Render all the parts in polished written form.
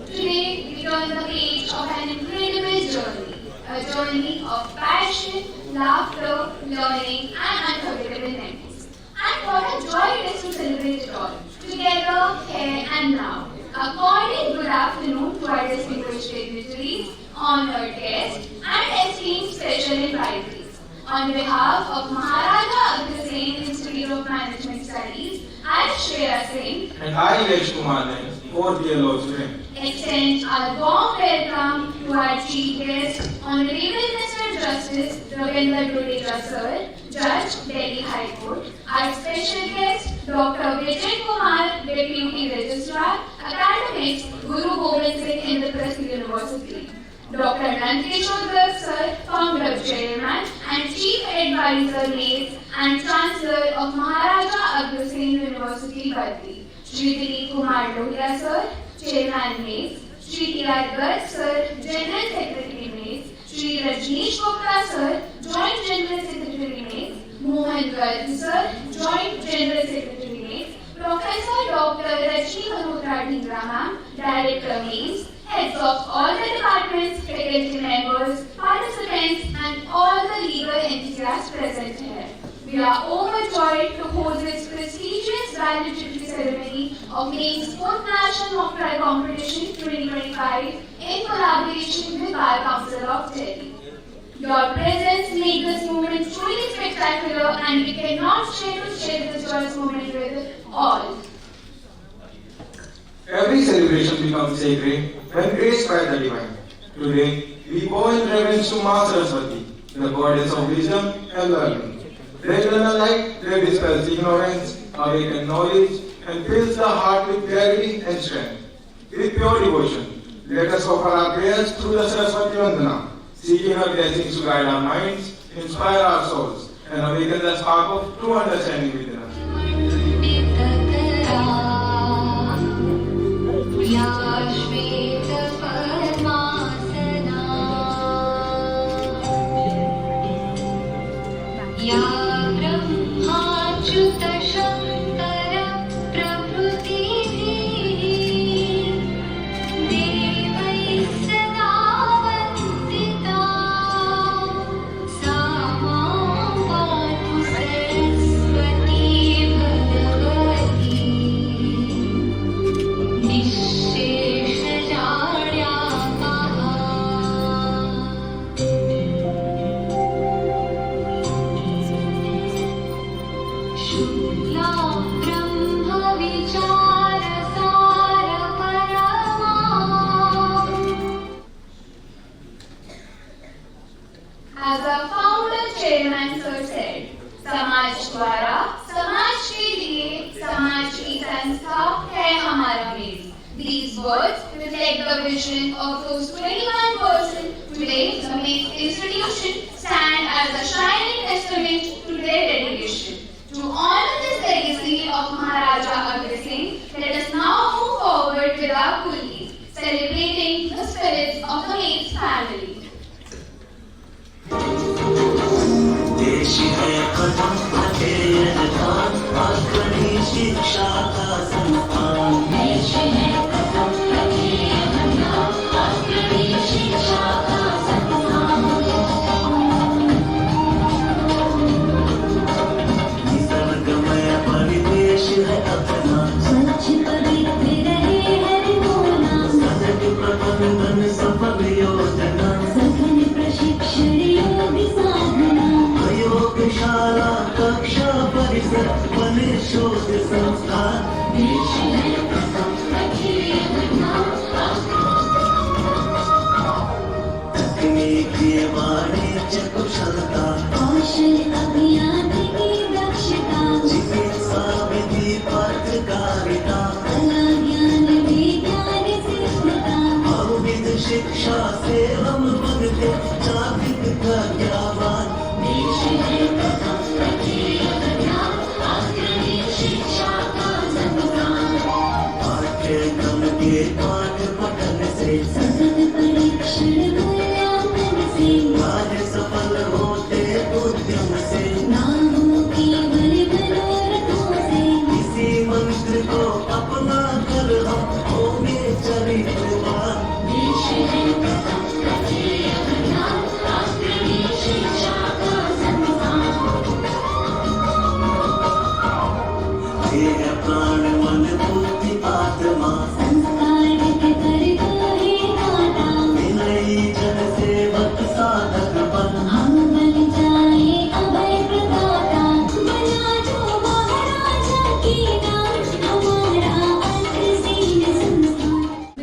Today, we turn the page of an incredible journey, a journey of passion, laughter, learning, and unforgettable memories. And what a joy it is to celebrate it all, together, here and now. A cordial good afternoon to our distinguished dignitaries, honored guests, and esteemed special invitees. On behalf of Maharaja Agrasen Institute of Management Studies, I, Shreya Singh, and I, Yash Kumar Nair, 4th year law student, extend our warm welcome to our chief guest, Honorable Mr. Justice Ravindra Dudeja Sir, Judge, Delhi High Court, our special guest, Dr. Vijay Kumar, Deputy Registrar, Academics, Guru Gobind Singh Indraprasth University, Dr. Nandkishore Garg Sir, Founder, Chairman, and Chief Advisor, Mates, and Chancellor of Maharaja Agrasen University, Badri, Shri Dilip Kumar Lohia Sir, Chairman, Mates, Shri T.R. Garg Sir, General Secretary, Mates, Shri Rajneesh Gupta Sir, Joint General Secretary, Mates, Mohan Garg Sir, Joint General Secretary, Mates, Professor Dr. Rajni Malhotra Dhingra Ma'am, Director, Mates, heads of all the departments, faculty members, participants, and all the legal enthusiasts present here. We are overjoyed to host this prestigious valedictory ceremony of NAEM's 4th National Mock Trial Competition 2025 in collaboration with Bar Council of Delhi. Your presence makes this moment truly spectacular, and we cannot share this joyous moment with all. every celebration becomes sacred when graced by the divine. Today, we bow in reverence to Ma Saraswati, the goddess of wisdom and learning. Their eternal light that dispels ignorance, awakens knowledge, and fills the heart with clarity and strength. With pure devotion, let us offer our prayers through the Saraswati Vandana, seeking her blessings to guide our minds, inspire our souls, and awaken the spark of true understanding within us. As our founder chairman sir said, समाज द्वारा समाज के लिए समाज की संस्था है हमारा mail. These words reflect the vision of those 21 persons. Today, the Mace institution stand as a shining testament to their dedication. To honor this legacy of Maharaja Agrasen, let us now move forward with our kulis, celebrating the spirits of the Mace family. देश है कदम अध्ययनदान आखरी शिक्षा का संस्थान. देश है कदम अध्ययनदान आखरी शिक्षा का संस्थान. निसर्गमय परिवेश है अपना स्वच्छ पवित्र रहे हर कोना. सतत प्रबंधन सफल योजना सघन प्रशिक्षण योग साधना. शाला कक्षा परिसर बने शोध संस्थान. देश सिद्धता कला ज्ञान विज्ञान सिद्धता बहुविध शिक्षा से हम बनते जागृत प्रज्ञावान देश है प्रथम तृतीय ज्ञान अग्रणी शिक्षा का संस्थान पाठ्यक्रम के पाठ पठन से सतत परीक्षण मूल्यांकन से कार्य सफल होते उद्यम से नाम हो केवल मनोरथों से इसी मंत्र को अपना कर हम होंगे चरित्रवान देश है प्रथम तृतीय ज्ञान अग्रणी शिक्षा का संस्थान देह प्राण मन बुद्धि आत्मा संस्कार के करता है दाता विनयी जन सेवक साधक बन हम बन जाए अभय प्रदाता बना जो महाराजा की नाम हमारा अग्रसेन संस्थान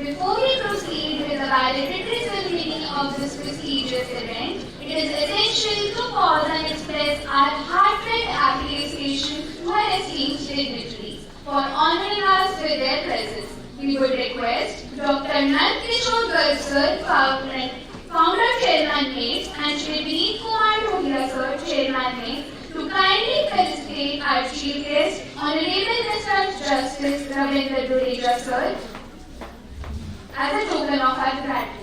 Before we proceed with the valedictory meaning of this prestigious event, it is essential to pause and express our heartfelt appreciation to our esteemed dignitaries for honoring us with their presence. We would request Dr. Nand Kishore Garg sir, founder chairman mates, and Shri Vineet Kumar Rohia sir, chairman mates, to kindly felicitate our chief guest, Honorable Mr. Justice Ravindra Dudeja sir, as a token of our gratitude.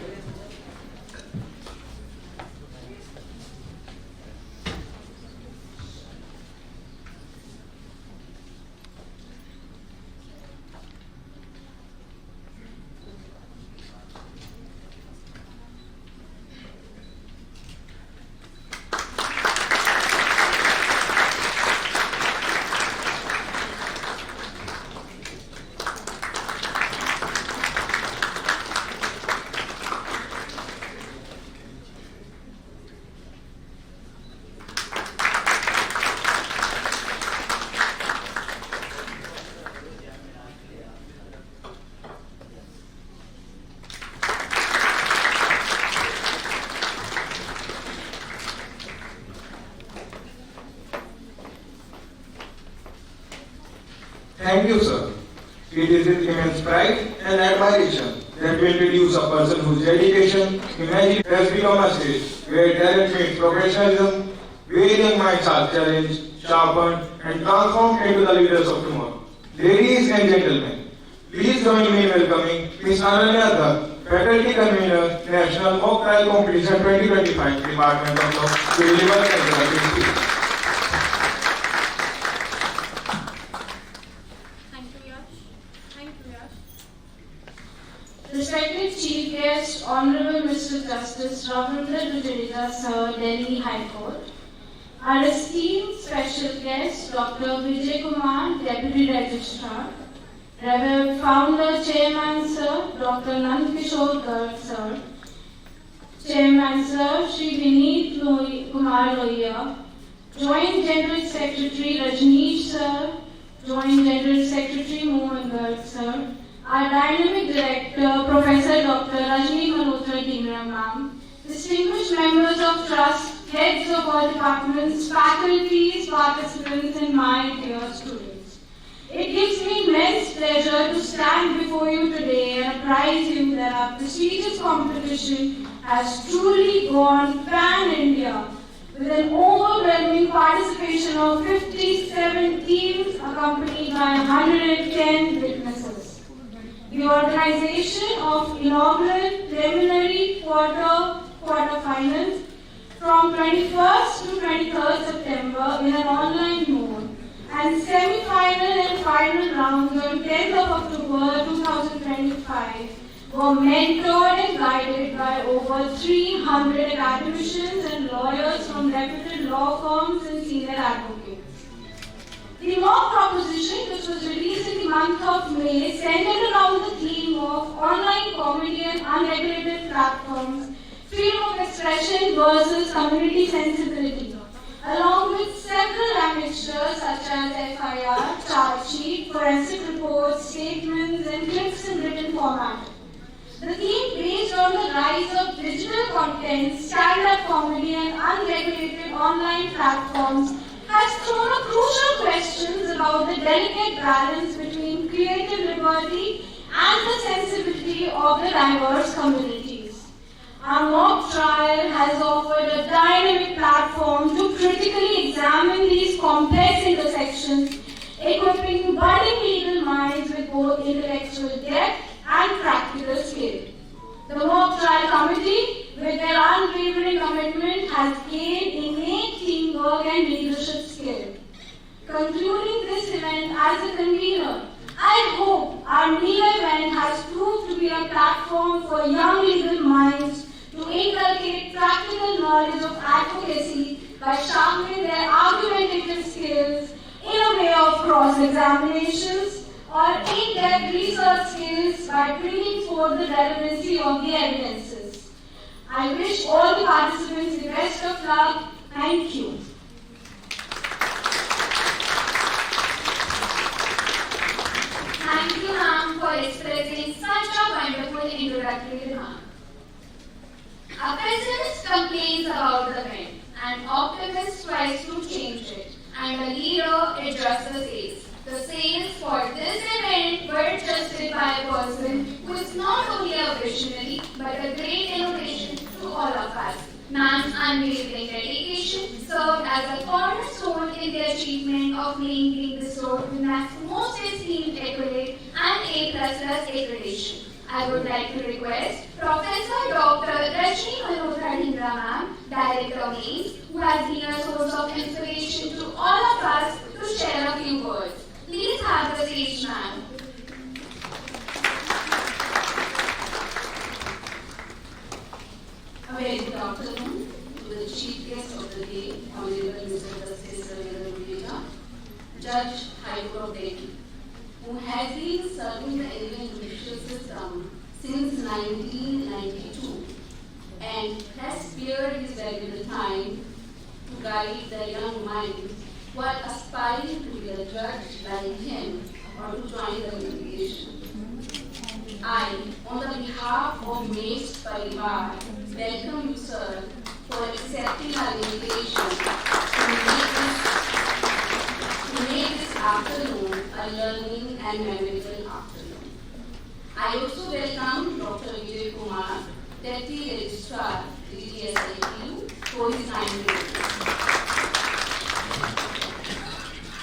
Thank you, sir. It is with immense pride and admiration that we introduce a person whose dedication, imagination has become a stage where talent meets professionalism, varying minds are challenged, sharpened, and transformed into the leaders of tomorrow. Ladies and gentlemen, please join me in welcoming Ms. Ananya Dhar, Faculty Convener, National Mock Trial Competition 2025, Department of Law, to deliver the introductory speech. Respected Chief Guest, Honorable Mr. Justice Ravindra Dudeja Sir, Delhi High Court. Our esteemed special guest, Dr. Vijay Kumar, Deputy Registrar. Reverend Founder Chairman Sir, Dr. Nand Kishore Garg Sir. Chairman Sir, Shri Vineet Kumar Rohia. Joint General Secretary Rajneesh Sir. Joint General Secretary Mohan Garg Sir. Our Dynamic Director, Professor Dr. Rajni Malhotra Dhingra Ma'am, distinguished members of Trust, heads of all departments, faculties, participants, and my dear students. It gives me immense pleasure to stand before you today and apprise you that our prestigious competition has truly gone pan-India with an overwhelming participation of 57 teams accompanied by 110 witnesses. The organization of inaugural preliminary quarter-finals from 21st to 23rd September in an online mode and semi-final and final rounds on 10th of October 2025 were mentored and guided by over 300 academicians and lawyers from reputed law firms and senior advocates. The mock proposition, which was released in the month of May, centered around the theme of online comedy and unregulated platforms, freedom of expression versus community sensibility, along with several annexures such as FIR, charge sheet, forensic reports, statements, and clips in written format. The theme, based on the rise of digital content, stand-up comedy, and unregulated online platforms, has thrown up crucial questions about the delicate balance between creative empathy and the sensibility of the diverse communities. Our mock trial has offered a dynamic platform to critically examine these complex intersections, equipping budding legal minds with both intellectual depth and practical skill. The mock trial committee, with their unwavering commitment, has gained innate teamwork and leadership skill. Concluding this event as a convener, I hope our NEELA event has proved to be a platform for young legal minds to inculcate practical knowledge of advocacy by sharpening their argumentative skills in a way of cross-examinations or in-depth research skills by bringing forth the relevancy of the evidences. I wish all the participants the best of luck. Thank you. Thank you, ma'am, for expressing such a wonderful introductory remark. A pessimist complains about the wind, an optimist tries to change it, and a leader adjusts the sails. The sails for this event were adjusted by a person who is not only a visionary but a great innovation to all of us. Ma'am's unwavering dedication served as a cornerstone in the achievement of being restored with NAC's most esteemed accolade and A++ accreditation. I would like to request Professor Dr. Rajni Malhotra Dhingra ma'am, Director of Mains, who has been a source of inspiration to all of us, to share a few words. Please have the stage, ma'am. A very good afternoon to the Chief Guest of the day, Honorable Mr. Justice Ravindra Dudeja, Judge, High Court of Delhi, who has been serving the Indian judicial system since 1992 and has spared his valuable time to guide the young minds who are aspiring to be a judge like him or to join the litigation. I, on the behalf of Mates Parivar, welcome you, sir, for accepting our invitation to make this afternoon a learning and memorable afternoon. I also welcome Dr. Vijay Kumar, Deputy Registrar, DTSIQ, for his kind words.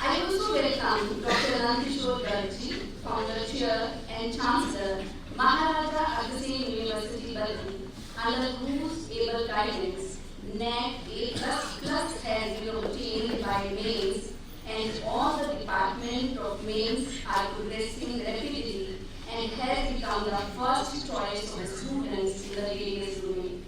I also welcome Dr. Nandkishore Gargi, Founder, Chair and Chancellor, Maharaja Aghasen University, Balli, under whose able guidance, NAC A++ has been obtained by Mains, and all the Department of Mains are progressing rapidly and has become the first choice of the students in the various domain.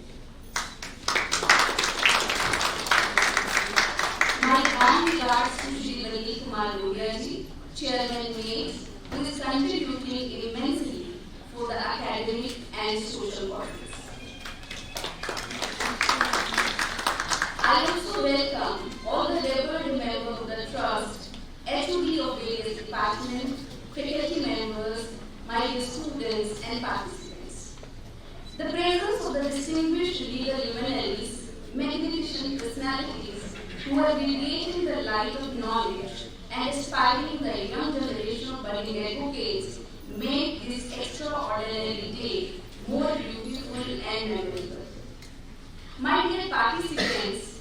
My warm regards to Shri Balli Kumar Lodhiaji, Chairman Mains, who is contributing immensely for the academic and social bodies. I also welcome all the revered members of the Trust, HOD of various departments, faculty members, my dear students and participants. The presence of the distinguished legal luminaries, magnificent personalities who are radiating the light of knowledge and inspiring the young generation of budding advocates make this extraordinary day more beautiful and memorable. My dear participants,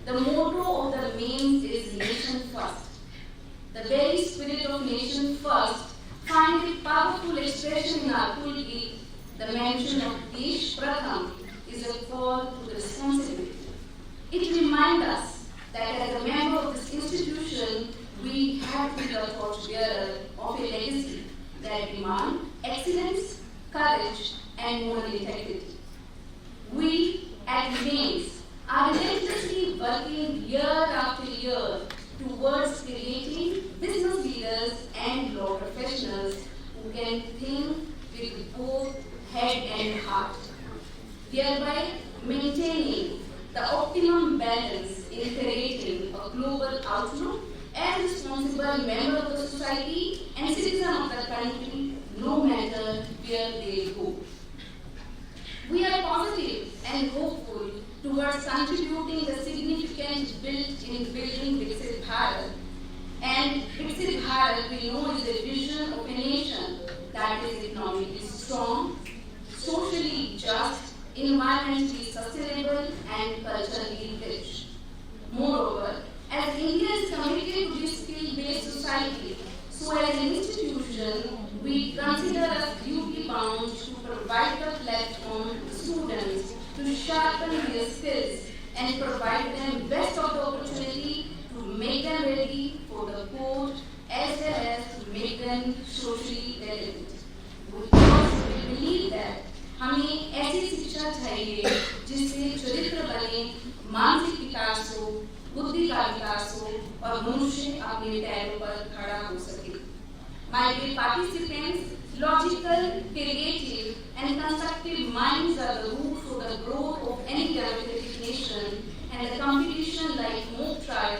the motto of the Mains is Nation First. The very spirit of Nation First finds a powerful expression in our toolkit. The mention of Desh Pratham is a call to responsibility. It reminds us that as a member of this institution, we have to be the torchbearer of a legacy that demands excellence, courage, and moral integrity. We at Mains are relentlessly working year after year towards creating business leaders and law professionals who can think with both head and heart, thereby maintaining the optimum balance in creating a global outlook as responsible member of the society and citizen of the country, no matter where they go. We are positive and hopeful towards contributing the significant built in building Viksit Bharat. And Viksit Bharat we know is a vision of a nation that is economically strong, socially just, environmentally sustainable, and culturally rich. Moreover, as India is committed to this skill-based society, so as an institution, we consider us duty-bound to provide a platform to students to sharpen their skills and provide them best of the opportunity to make them ready for the court as well as to make them socially relevant. Because we believe that हमें ऐसी शिक्षा चाहिए जिससे चरित्र बने, मानसिक विकास हो, बुद्धि का विकास हो और मनुष्य अपने पैरों पर खड़ा हो सके. My dear participants, logical, creative, and constructive minds are the root for the growth of any democratic nation, and the competition like mock trial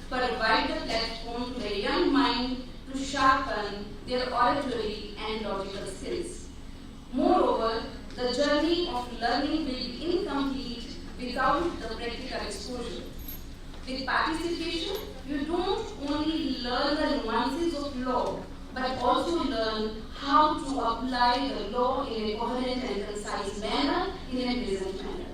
provide a platform to a young mind to sharpen their oratory and logical skills. Moreover, the journey of learning will be incomplete without the practical exposure. With participation, you don't only learn the nuances of law, but also learn how to apply the law in a coherent and concise manner, in a pleasant manner.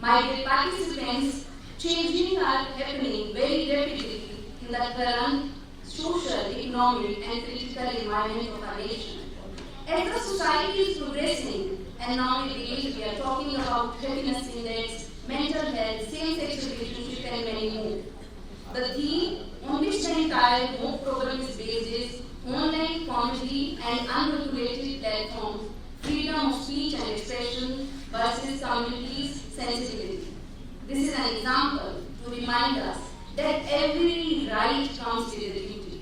My dear participants, changes are happening very rapidly in the current social, economic, and political environment of our nation. As the society is progressing, and nowadays we are talking about happiness index, mental health, same-sex relationship, and many more. The theme on which the entire MOOC program is based is online comedy and unregulated platforms, freedom of speech and expression versus community's sensibility. This is an example to remind us that every right comes with a duty.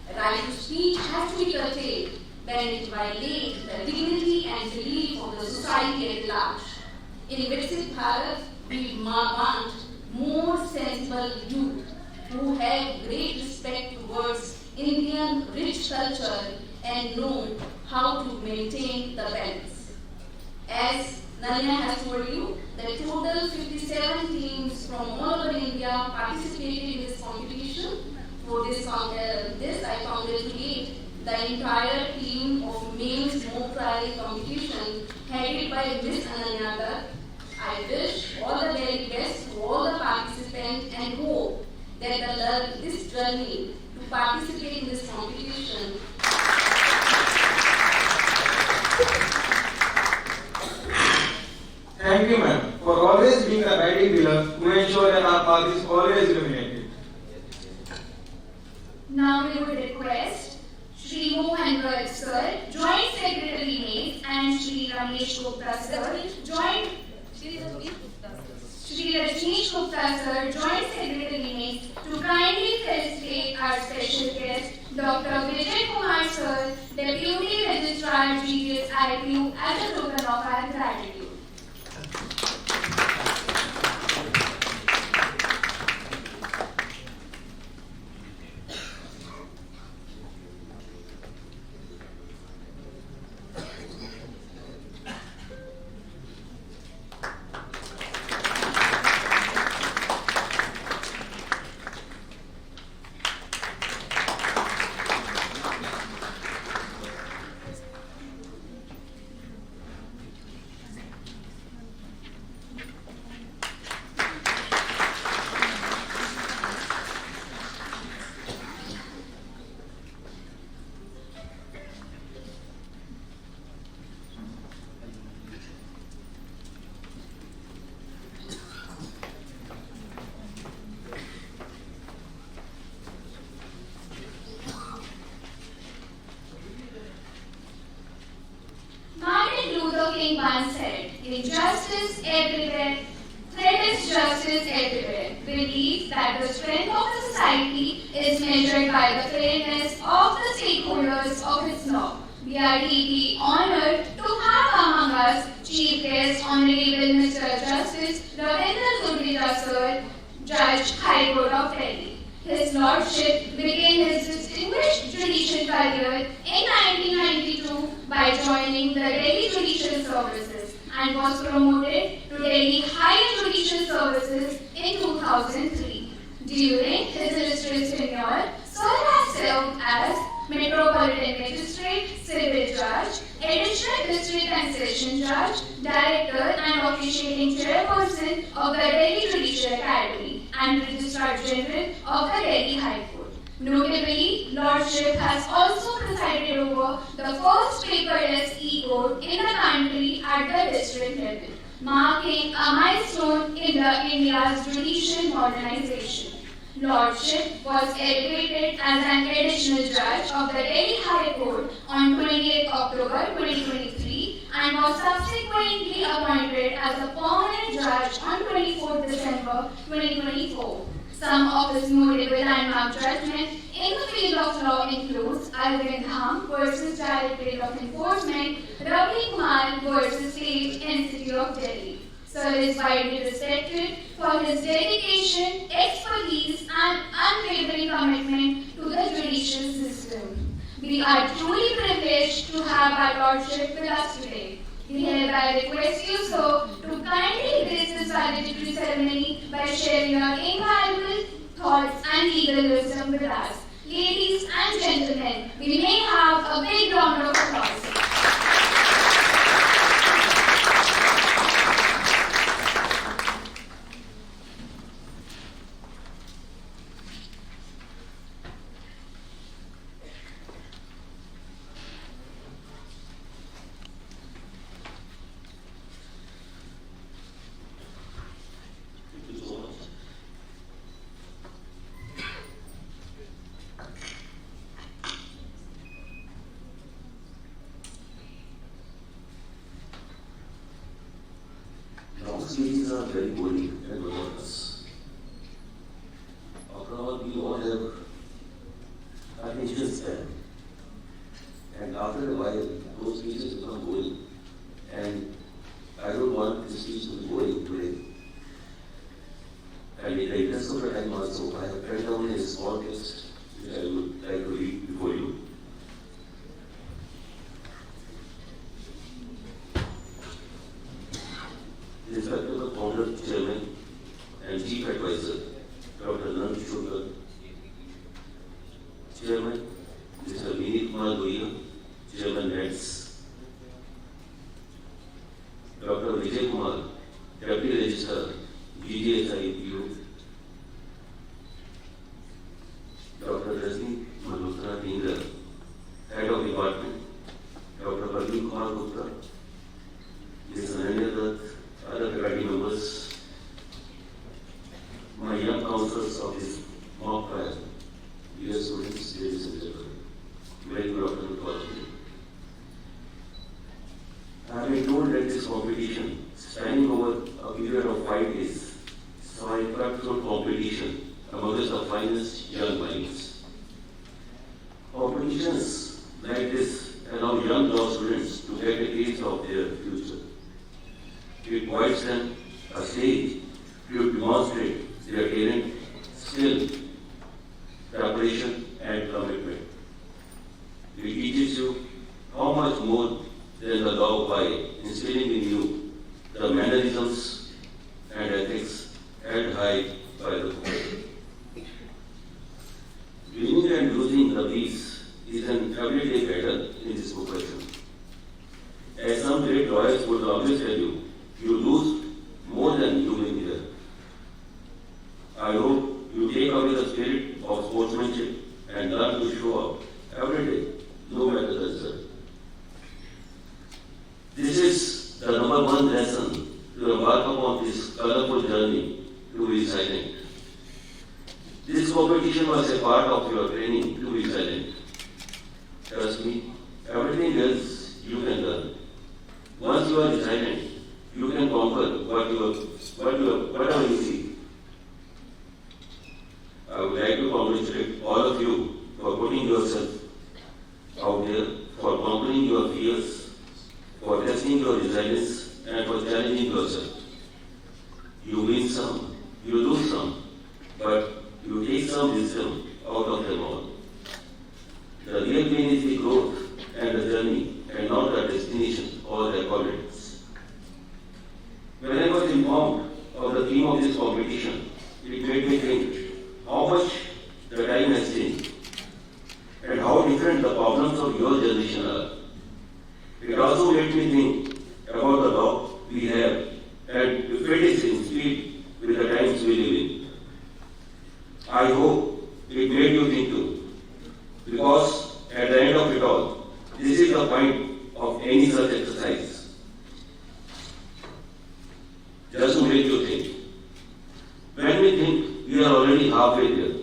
A right to speech has to be curtailed when it violates the dignity and belief of the society at large. In Viksit Bharat, we want more sensible youth who have great respect towards Indian rich culture and know how to maintain the balance. As Nanya has told you, the total 57 teams from all over India participated in this competition. For this I congratulate the entire team of males mock trial competition headed by Miss Ananya Dutt. I wish all the very best to all the participants and hope that this journey to participate in this competition Thank you, ma'am, for always being a guiding pillar to ensure that our path is always illuminated. Now we would request Shri Mohan Garg sir, Joint Secretary Mains, and Shri Ramesh Gupta sir, Shri Rajneesh Gupta sir, Joint Secretary Mains, to kindly felicitate our special guest, Dr. Vijay Kumar sir, Deputy Registrar GGS IPU, as a token of our gratitude. King once said, injustice everywhere, threatens justice everywhere. Believes that the strength of the society is measured by the fairness of the stakeholders of its law. We are deeply honored to have among us Chief Guest Honorable Mr. Justice Ravindra Gurdeja sir, Judge High Court of Delhi. His Lordship began his distinguished judicial career in 1992 by joining the Delhi Judicial Services and was promoted to Delhi Higher Judicial Services in 2003. During his illustrious tenure, Sir has served as Metropolitan Magistrate, Civil Judge, Judge, Additional District and Session Judge, Director and Officiating Chairperson of the Delhi Judicial Academy, and Registrar General of the Delhi High Court. Notably, Lordship has also presided over the first paperless e-court in the country at the district level, marking a milestone in India's judicial modernization. Lordship was elevated as an additional judge of the Delhi High Court on 28 October 2023 and was subsequently appointed as a permanent judge on 24 December 2024. Some of his notable landmark judgments in the field of law includes Arvind Dham versus Directorate of Enforcement, Ravi Kumar versus State Institute of Delhi. Sir is widely respected for his dedication, expertise, and unwavering commitment to the judicial system. We are truly privileged to have our Lordship with us today. We hereby request you, sir, to kindly grace this valedictory ceremony by sharing your invaluable thoughts and legal wisdom with us. Ladies and gentlemen, we may have a big round of applause. Long speeches are very boring and monotonous. After all, we all have attention span. And after a while, those speeches become boring. And I don't want this speech to be boring today. And in the interest of the time also, I have written down a small text which I would like to read before you. Respectable founder, chairman, and chief advisor, Dr. Nand Shukla, chairman, Mr. Vineet Kumar Goyal, chairman NETS, Dr. Vijay Kumar, deputy registrar, GGHIPU, Dr. Rajni Malhotra Dhingra, head of department, Dr. Parveen Kumar Gupta, Ms. Ananya Dutt, other faculty members, my young counselors of this mock trial, dear students, ladies and gentlemen, very good afternoon to all of you. I have been told that this competition, spanning over a period of 5 days, saw a cutthroat competition amongst the finest young minds. Competitions like this allow young law students to get a taste of their future. It provides them a stage to demonstrate their talent, skill, preparation, and commitment. It teaches you how much more than the law by instilling in you the mannerisms and ethics held high by the court. Winning and losing the peace is an everyday battle in this profession. As some great lawyers would always tell you, you lose more than you win here. I hope you take away the spirit of sportsmanship and learn to show up every day, no matter the result. This is the number one lesson to embark upon this colorful journey to be silent. This competition was a part of your training to be silent. Trust me, everything else you can learn. Once you are silent, you can conquer whatever you see. I would like to congratulate all of you for putting yourself out there, for conquering your fears, for testing your resilience, and for challenging yourself. You win some, you lose some, but you take some wisdom out of them all. The real gain is the growth and the journey, and not the destination or the accolades. When I was informed of the theme of this competition, it made me think how much the time has changed and how different the problems of your generation are. make me think about the law we have and if it is in speed with the times we live in. I hope it made you think too, because at the end of it all, this is the point of any such exercise. Just to make you think. When we think we are already halfway there,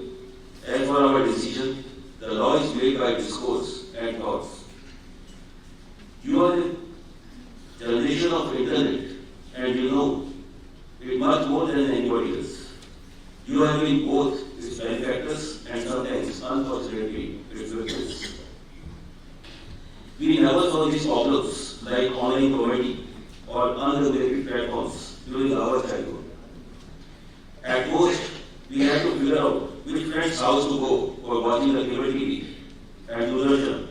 as for our decision, the law is made by discourse and thoughts. You are the generation of internet, and you know it much more than anybody else. You have been both its benefactors and sometimes, unfortunately, its victims. We never saw these problems like online comedy or unregulated platforms during our childhood. At most, we had to figure out which friend's house to go for watching the cable TV and Doordarshan,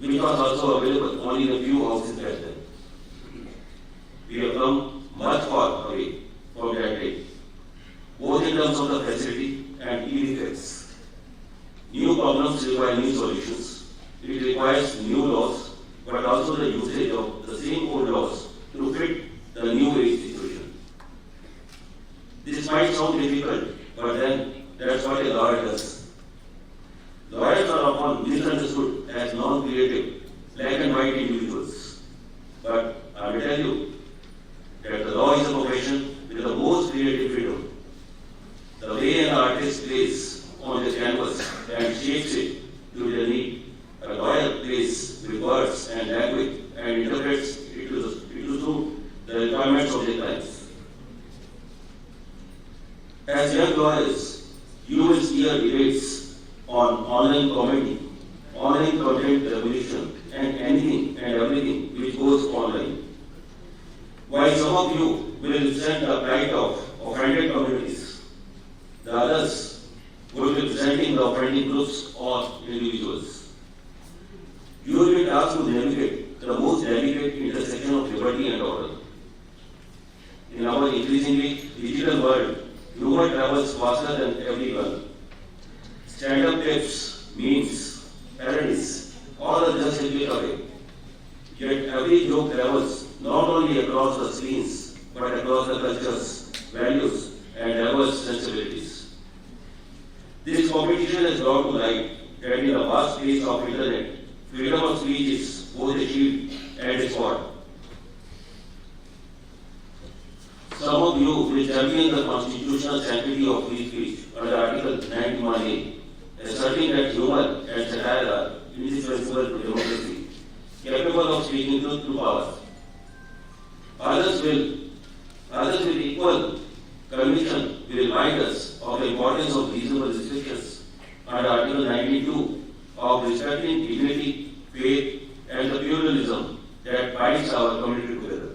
which was also available only in a few houses back then. We have come much far away from that day, both in terms of the facility and ill effects. New problems require new solutions. It requires new laws, but also the usage of the same old laws to fit the new age situation. This might sound difficult, but then that's what a lawyer does. Lawyers are often misunderstood as non-creative, black and white individuals. But I will tell you that the law is a profession with the most creative freedom. The way an artist plays on his canvas and shapes it to their need, a lawyer plays with words and language and interprets it to suit the requirements of their clients. As young lawyers, you will hear debates on online comedy, online content regulation, and anything and everything which goes online. While some of you will represent the plight of offended communities, the others will be representing the offending groups or individuals. You will be asked to navigate the most delicate intersection of liberty and order. In our increasingly digital world, humor travels faster than everyone. Stand-up tips, memes, parodies, all are just a click away. Yet every joke travels not only across the screens, but across the cultures, values, and diverse sensibilities. This competition has brought to light that in the vast space of internet, freedom of speech is both a shield and a sword. Some of you will champion the constitutional sanctity of free speech under Article 91A, asserting that humor and satire are indispensable to democracy, capable of speaking truth to power. Others with equal conviction will remind us of the importance of reasonable restrictions under Article 92 of respecting dignity, faith, and the pluralism that binds our community together.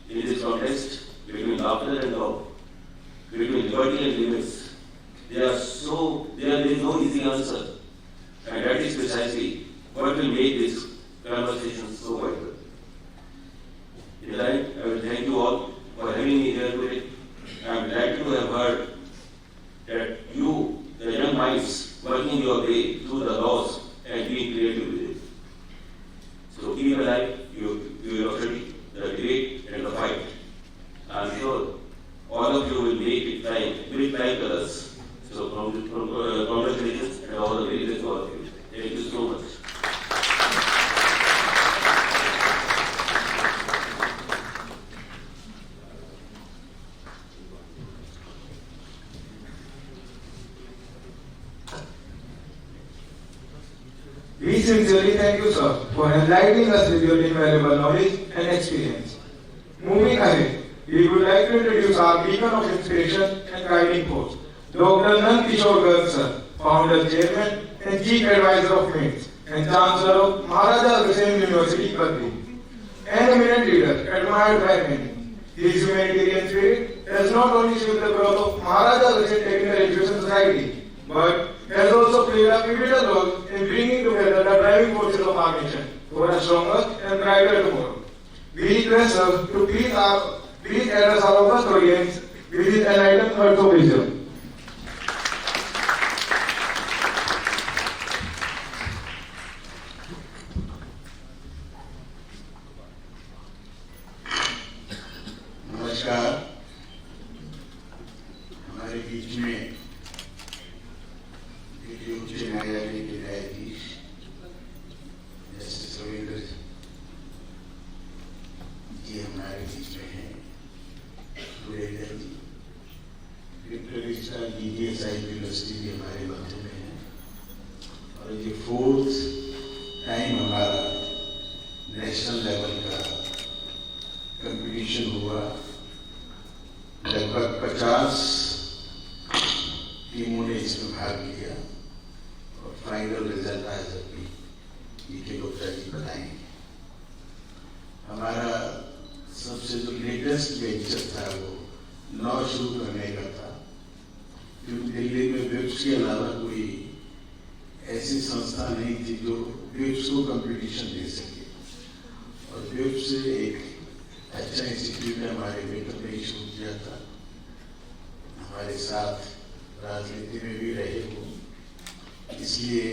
In this context, between laughter and love, between liberty and limits, there is no easy answer, and that is precisely what will make this conversation so vital. In the end, I will thank you all for having me here today. I am glad to have heard that you, the young minds, working your way through the laws and being creative with it. So keep alive your curiosity, the debate, and the fight. I am sure all of you will make it time, will time colors. So congratulations and all the very best to all of you. Thank you so much. We sincerely thank you, sir, for enlightening us with your invaluable knowledge and experience. Moving ahead, we would like to introduce our beacon of inspiration and guiding force, Dr. Nand Kishore Garg, sir, founder, chairman, and chief advisor of MITS, and chancellor of Maharaja Agrawal University, Padri. An eminent leader, admired by many. His humanitarian spirit has not only shaped the growth of Maharaja Agrawal Technical Education Society, but has also played a pivotal role in bringing together the driving forces of our nation for a stronger and brighter tomorrow. We request sir to please address our august audience with his enlightened words of wisdom. National level का competition हुआ। लगभग 50 टीमों ने इसमें भाग लिया और final result आज अभी पीके गुप्ता जी बताएंगे। हमारा सबसे जो लेटेस्ट वेंचर था वो लॉ शुरू करने का था, क्योंकि दिल्ली में विप्स के अलावा कोई ऐसी संस्था नहीं थी जो विप्स को कंपटीशन दे सके। और विप्स से एक अच्छा इंस्टीट्यूट है हमारे बेटर में ही शुरू किया था। हमारे साथ राजनीति में भी रहे हो, इसलिए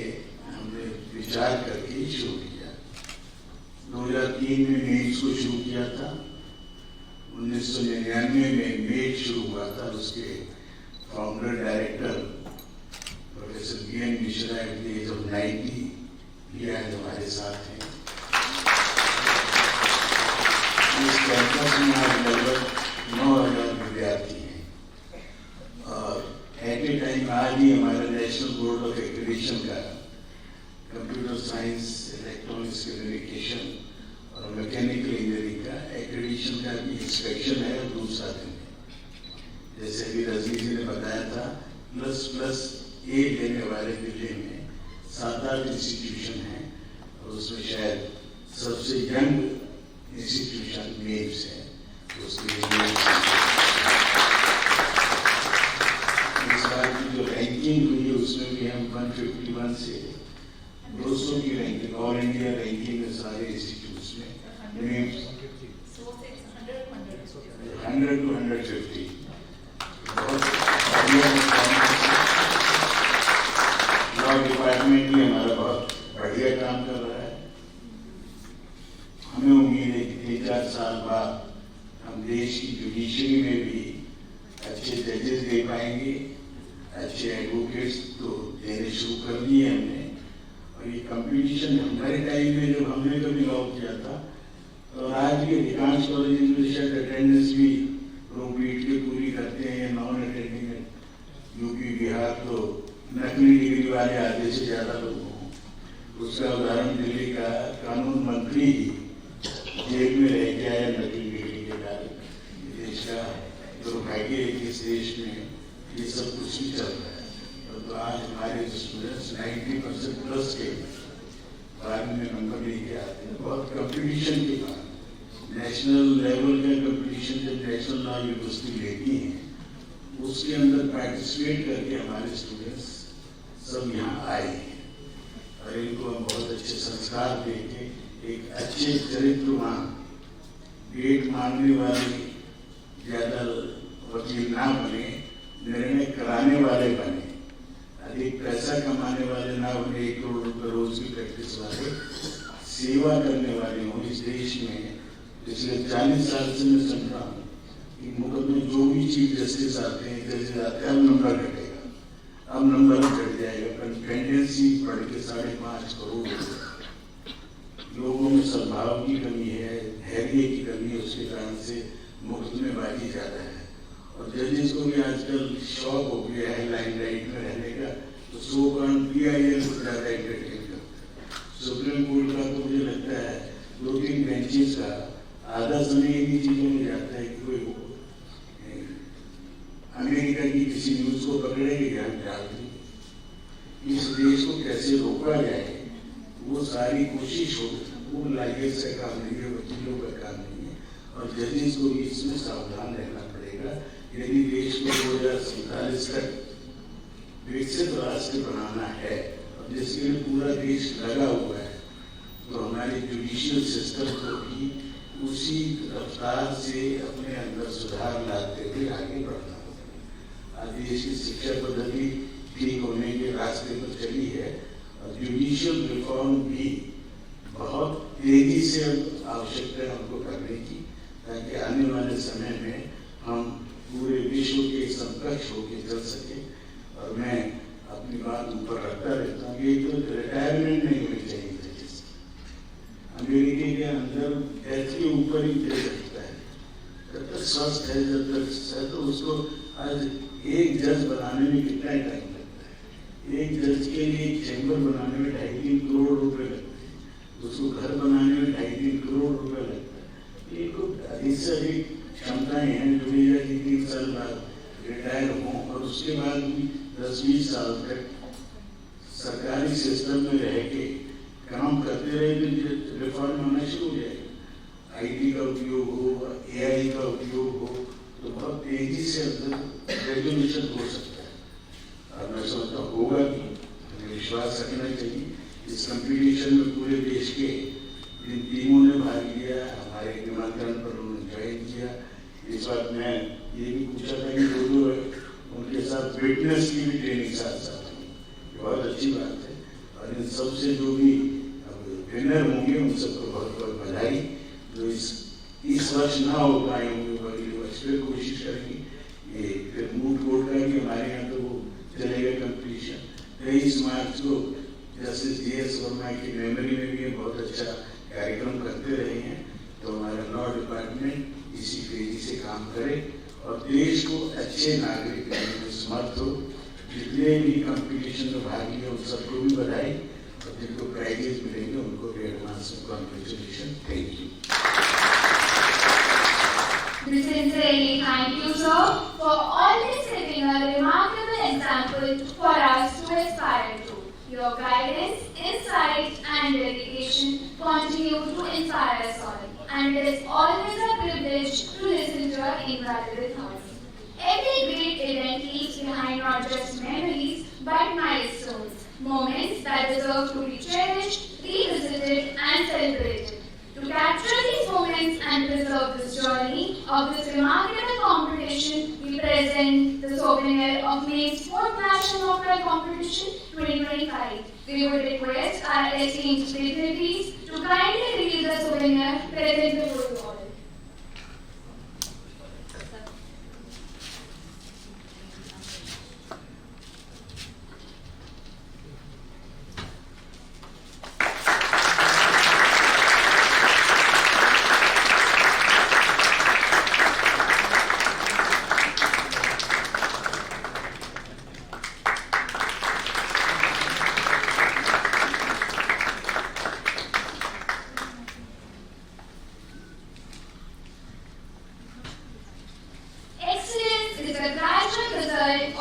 हमने विचार करके ही शुरू किया। 2003 में मेट्स को शुरू किया था। 1999 में मेट शुरू हुआ था। उसके founder director professor BN Mishra at the age of 90 भी आज हमारे साथ हैं। इस कैंपस में आज लगभग 9,000 विद्यार्थी हैं और एट ए टाइम आज ही हमारा नेशनल बोर्ड ऑफ एक्रेडिटेशन का कंप्यूटर साइंस, इलेक्ट्रॉनिक्स, कम्युनिकेशन और मैकेनिकल इंजीनियरिंग का एक्रेडिटेशन का भी इंस्पेक्शन है और दूसरा दिन है। जैसे अभी रजनी जी ने बताया था, ++A लेने वाले दिल्ली में 7-8 इंस्टीट्यूशन हैं और उसमें शायद सबसे यंग इंस्टीट्यूशन मेप्स है। उसके इस बार की जो रैंकिंग हुई है उसमें भी हम 151 से 200 की रैंकिंग, ऑल इंडिया रैंकिंग में सारे इंस्टीट्यूट्स में मेप्स 100 to 150 बहुत बढ़िया परफॉर्मेंस। लॉ डिपार्टमेंट भी हमारा बहुत बढ़िया काम कर रहा है। हमें उम्मीद है कि 3-4 साल बाद हम देश की जुडिशरी में भी अच्छे जजेस दे पाएंगे, अच्छे एडवोकेट्स तो देने शुरू कर दिए हमने। और ये कंपटीशन हमारे टाइम में जब हमने कभी लॉ किया था, और आज भी अधिकांश कॉलेज में शायद अटेंडेंस भी रोपीट के पूरी करते हैं या नॉन अटेंडिंग है। यूपी बिहार तो नकली डिग्री वाले आधे से ज्यादा लोग हों। उसका उदाहरण दिल्ली का कानून मंत्री ही जेल में रह गया है नकली डिग्री के कारण। देश का दुर्भाग्य है कि इस देश में ये सब कुछ भी चल रहा है। तो आज हमारे जो स्टूडेंट्स 90% प्लस के बाद में नंबर लेके आते हैं। बहुत कंपटीशन के बाद नेशनल लेवल का कंपटीशन जब नेशनल लॉ यूनिवर्सिटी लेती है, उसके अंदर पार्टिसिपेट करके हमारे स्टूडेंट्स सब यहाँ आए हैं और इनको हम बहुत अच्छे संस्कार देके एक अच्छे चरित्रवान, गेट मांगने वाले ज्यादा वकील ना बने, निर्णय कराने वाले बने, अधिक पैसा कमाने वाले ना बने, 1 करोड़ रुपए रोज की प्रैक्टिस वाले, सेवा करने वाले हों। इस देश में पिछले 40 साल से मैं सुन रहा हूँ कि मुकदमे जो भी चीफ जस्टिस आते हैं, जजेस आते हैं, अब नंबर घटेगा, अब नंबर घट जाएगा। पेंडेंसी बढ़ के 5.5 करोड़। लोगों में सद्भाव की कमी है, धैर्य की कमी है, उसके कारण से मुकदमेबाजी ज्यादा है। और जजेस को भी आजकल शौक हो गया है लाइमलाइट में रहने का, तो सो PIL को ज्यादा एंटरटेन करता है। सुप्रीम कोर्ट का तो मुझे लगता है 2-3 बेंचेस का आधा समय इन्हीं चीजों में जाता है कि कोई अमेरिका की किसी न्यूज को पकड़ेंगे क्या डाल देंगे। इस देश को कैसे रोका जाए वो सारी कोशिश हो, वो लाइसेंस का काम नहीं है, वकीलों का काम नहीं है। और जजेस को भी इसमें सावधान रहना पड़ेगा। यदि देश को 2047 तक विकसित राष्ट्र बनाना है और जिसके लिए पूरा देश लगा हुआ है, तो हमारे जुडिशियल सिस्टम को भी उसी रफ्तार से अपने अंदर सुधार लाते हुए आगे बढ़ना होगा। आज देश की शिक्षा पद्धति ठीक होने के रास्ते पर चली है और जुडिशियल रिफॉर्म भी बहुत तेजी से आवश्यकता है हमको करने की, ताकि आने वाले समय में हम पूरे विश्व के समकक्ष होकर चल सके। और मैं अपनी बात ऊपर रखता रहता हूँ, ये तो रिटायरमेंट नहीं होनी चाहिए। अमेरिका के अंदर डेथ के ऊपर ही दे सकता है, जब तक स्वस्थ है, जब तक है, तो उसको आज एक जज बनाने में कितना टाइम लगता है। एक जज के लिए एक चैम्बर बनाने में 2.5-3 करोड़ रुपए लगते हैं, उसको घर बनाने में 2.5-3 करोड़ करोड़ रुपए लगता है। ये तो अधिक से अधिक क्षमताएं हैं जो मेरा 3 साल बाद रिटायर हों और उसके बाद भी 10-20 साल तक सरकारी सिस्टम में रह के काम करते रहे तो रिफॉर्म होना शुरू हो जाएगा। IT का उपयोग हो, AI का उपयोग हो तो बहुत तेजी से रेगुलेशन हो सकता है और मैं समझता हूँ होगा भी। हमें विश्वास रखना चाहिए। इस कंपटीशन में पूरे देश के जिन टीमों ने भाग लिया, हमारे निमंत्रण पर उन्होंने ज्वाइन किया। इस बात मैं ये भी पूछा था कि जो उनके साथ फिटनेस की भी ट्रेनिंग साथ साथ हुई, बहुत अच्छी बात है। और इन सबसे जो भी विनर होंगे उन सबको बहुत बहुत बधाई। जो इस वर्ष ना हो पाए होंगे वो अगले वर्ष फिर कोशिश करेंगे। ये फिर मूड कोर्ट का भी हमारे यहाँ तो वो चलेगा कंपटीशन 23 मार्च को। जस्टिस DS वर्मा की मेमोरी में भी बहुत अच्छा कार्यक्रम करते रहे हैं। तो हमारा लॉ डिपार्टमेंट इसी तेजी से काम करे और देश को अच्छे नागरिक बनने में समर्थ हो। जितने भी कंपटीशन में भाग लिए उन सबको भी बधाई और जिनको प्राइजेस मिलेंगे उनको भी एडवांस में congratulation. Thank you. Sincerely thank you, sir, for always setting a remarkable example for us to aspire to. Your guidance, insight, and dedication continue to inspire us all, and it is always a privilege to listen to your invaluable thoughts. Every great event leaves behind not just memories, but milestones, moments that deserve to be cherished, revisited, and celebrated. To capture these moments and preserve this journey of this remarkable competition, we present the souvenir of Maine's 4th National Mock Competition 2025. We would request our esteemed dignitaries to kindly reveal the souvenir present before you all.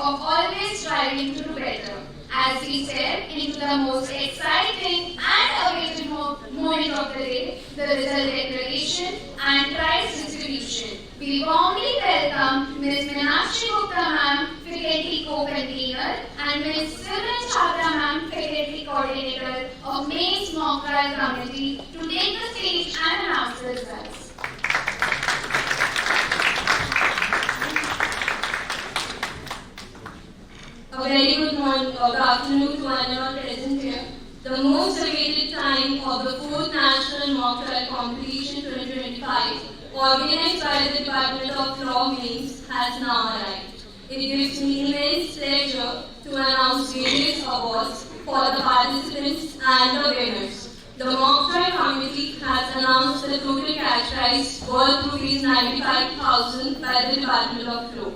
Of always striving to do better as we step into the most exciting and awaited moment of the day, the result declaration and prize distribution. We warmly welcome Ms. Meenakshi Gupta ma'am, faculty co-convener, and Ms. Simran Chhabra ma'am, faculty coordinator of Maine's Mock Trial Committee to take the stage and announce the results. A very good morning or good afternoon to anyone present here. The most awaited time of the 4th National Mock Trial Competition 2025, organized by the Department of Law Maine's, has now arrived. It gives me immense pleasure to announce various awards for the participants and the winners. The Mock Trial Committee has announced the total cash prize worth ₹95,000 by the Department of Law.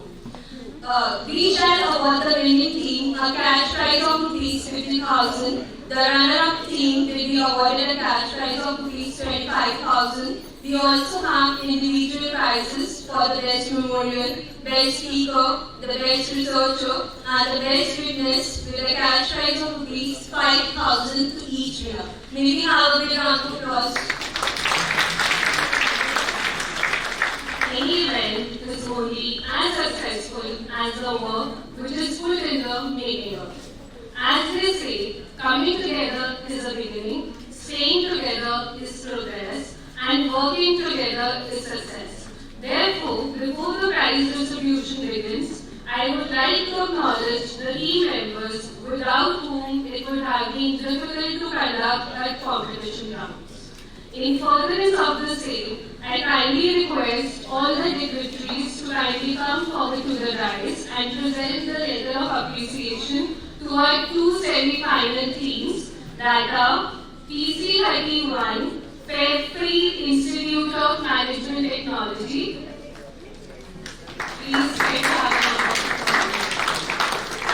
We shall award the winning team a cash prize of ₹50,000. The runner-up team will be awarded a cash prize of ₹25,000. We also have individual prizes for the best memorial, best speaker, the best researcher, and the best witness with a cash prize of ₹5,000 to each winner. May we have a big round of applause. Any event is only as successful as the work which is put in the making of. As they say, coming together is a beginning, staying together is progress, and working together is success. Therefore, before the prize distribution begins, I would like to acknowledge the team members without whom it would have been difficult to conduct at competition rounds. In furtherance of the same, I kindly request all the dignitaries to kindly come forward to the dais and present the letter of appreciation to our two semi-final teams, that are PC31, Fairfield Institute of Management Technology, please take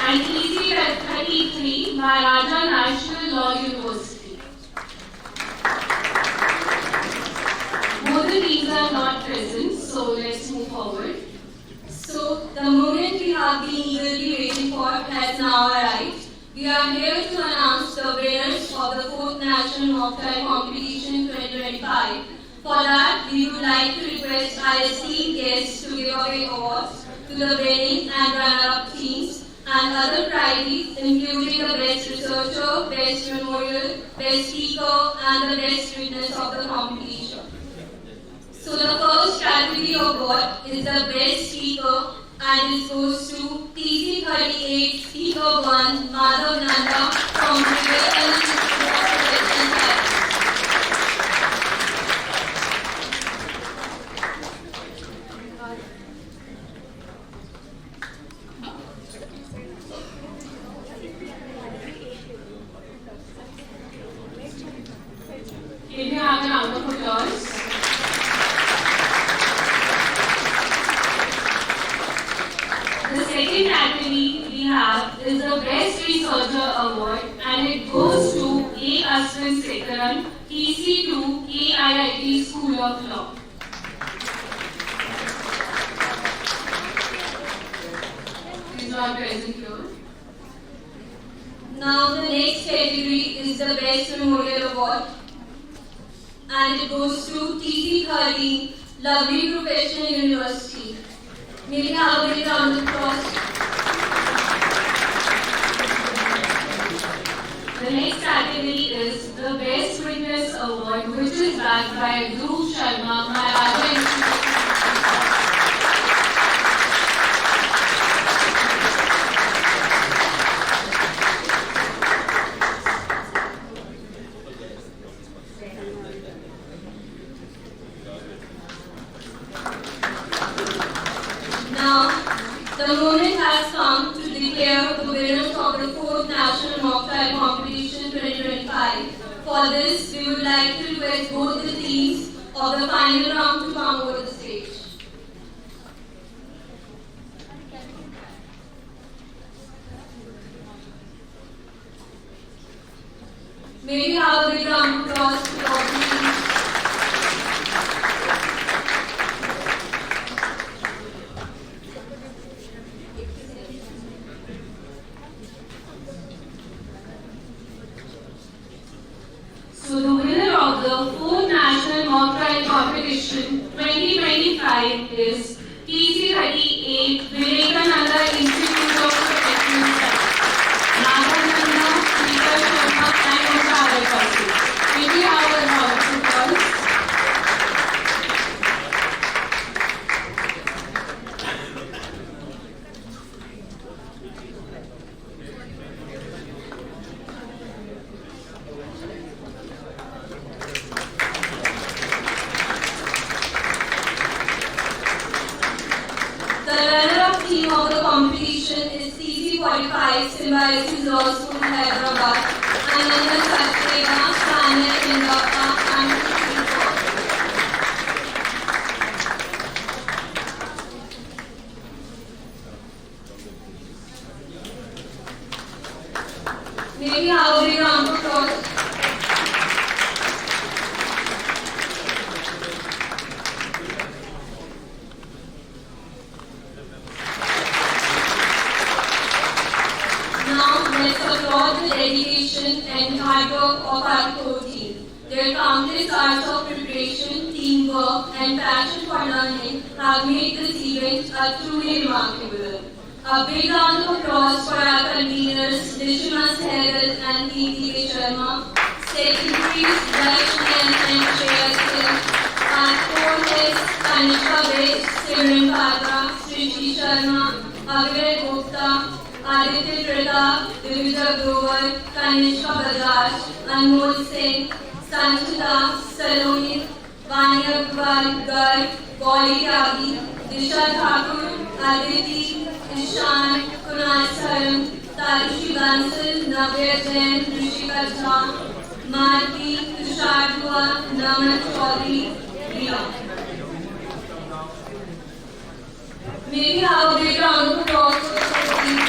and PC33, Maharaja National Law University. present, so let's move forward. So the moment we have been eagerly waiting for has now arrived. We are here to announce the winners of the 4th National Mocktail Competition 2025. For that, we would like to request our esteemed guests to give away awards to the winning and runner-up teams and other prizes including the Best Researcher, Best Memorial, Best Speaker and the Best Witness of the competition. So the first category award is the Best Speaker and it goes to TC38 Speaker 1 Madhav Nanda from Vivekananda Institute of Professional Science. Can you have a round of applause? The second category we have is the Best Researcher Award and it goes to A. Ashwin Sekaran, TC2, KIIT School of Law. These are present here. Now the next category is the Best Memorial Award and it goes to TC13 Lovely Professional University. May we have a big round of applause. The next category is the Best Witness Award, which is backed by Dhruv Sharma, Maharaja Institute of Now, the moment has come to declare the winners of the 4th National Mocktail Competition 2025. For this, we would like to request both the teams of the final round to come over the stage. May we have a big round of applause to all the teams. So the winner of the 4th National Mocktail Competition 2025 is TC38 Vivekananda Institute of Professional Science. Madhav Nanda, Peter Sharma and Mr. Arapati. May we have a round of applause? The runner-up team of the competition is CC45 Symbiosis Law School, Hyderabad, Ananda Sachdeva, Sanya Indappa, and Krishna Kaur. May we have a big round of applause. Now, let's applaud the dedication and hard work of our core team. Their countless hours of preparation, teamwork, and passion for learning have made this event a truly remarkable. A big round of applause for our conveners, Vishma Sehgal and P.T.K. Sharma, secretaries, Darshnan and Shreya Singh, our core heads, Kanishka Bes, Simran Patra, Srishti Sharma, Aviray Gupta, Aditya Pratap, Divija Grover, Kanishka Bajaj, Anmol Singh, Sanchita, Saloni, Vanya Garg, Gauri Tyagi, Disha Thakur, Aditi, Ishan, Kunal Saran, Tarushi Bansal, Navya Jain, Rishika Jha, Marti, Tushar Dua, Naman Chaudhary, Riya. May we have a big round of applause for the team.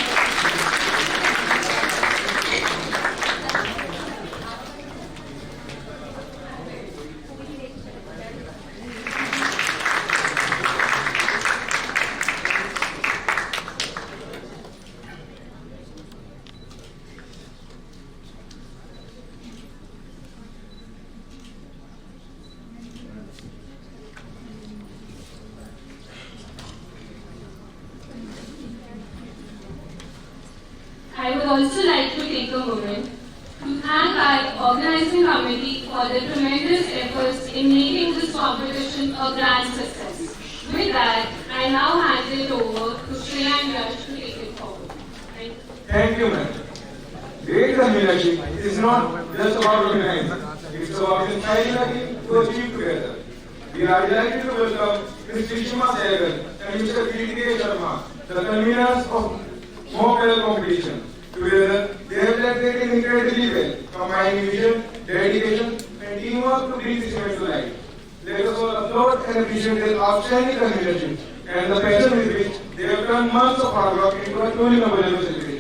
also like to take a moment to thank our organizing committee for their tremendous efforts in making this competition a grand success. With that, I now hand it over to Shreya and Yash to take it forward. Thank you. Thank you, ma'am. Great leadership is not just about organizing, it's about inspiring the team to achieve together. We are delighted to welcome Ms. Rishima Sehgal and Mr. K.T. Sharma, the conveners of mock trial competition. Together, they have led their team incredibly well, combining vision, dedication, and teamwork to bring this event to life. Let us all applaud and appreciate their outstanding leadership and the passion with which they have turned months of hard work into a truly memorable celebration.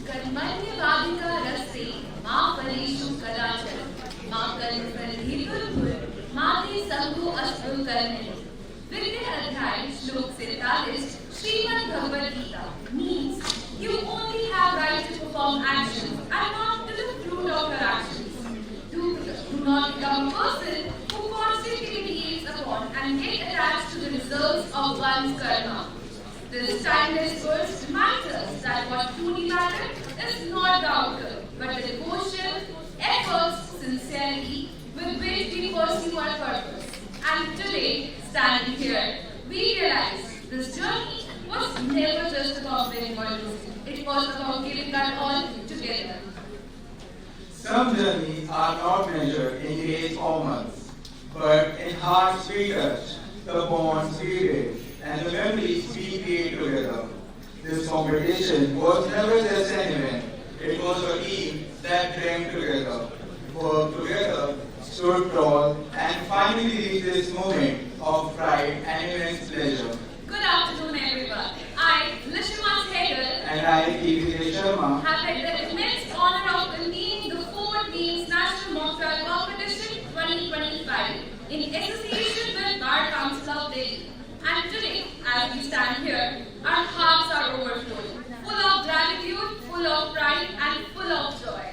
कर्मण्य वादिका रसे माँ फलेषु कदाचन माँ कर्म फलहेतुर्भुर माते संगो अस्तु कर्मणि. Vidyā अध्याय श्लोक 47 Srimad Bhagavad Gita means you only have right to perform actions and not to the fruit of your actions. Do not become a person who constantly meditates upon and get attached to the results of one's karma. This timeless verse reminds us that what truly matters is not the outcome, but the devotion, efforts, sincerity with which we pursue our purpose. And today, standing here, we realize this journey was never just about winning or losing. It was about giving our all together. Some journeys are not measured in days or months, but in hearts we touch, the bonds we build, and the memories we create together. This competition was never just an event, it was a team that dreamed together, worked together, stood tall, and finally reached this moment of pride and immense pleasure. Good afternoon, everyone. I, Rishima Sehgal, And I, K.T. Sharma, have had the immense honor of convening the 4th Games National Mock Trial Competition 2025 in association with Bar Council of Delhi. And today, as we stand here, our hearts are overflowing, full of gratitude, full of pride, and full of joy.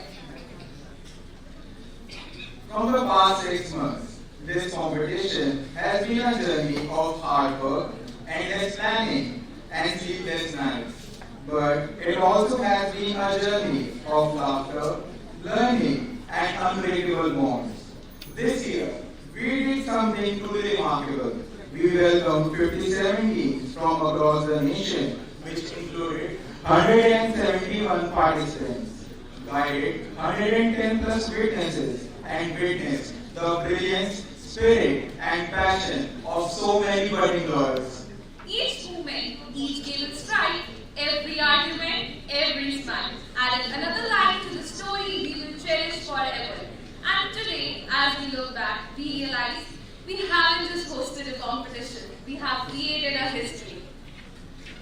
from the past 6 months, this competition has been a journey of hard work, endless planning, and sleepless nights. But it also has been a journey of laughter, learning, and unbreakable bonds. This year, we did something truly remarkable. We welcomed 57 teams from across the nation, which included 171 participants, guided 110 plus witnesses, and witnessed the brilliance, spirit, and passion of so many budding girls. Each movement, each game with stride, every argument, every smile added another line to the story we will cherish forever. And today, as we look back, we realize we haven't just hosted a competition, we have created a history.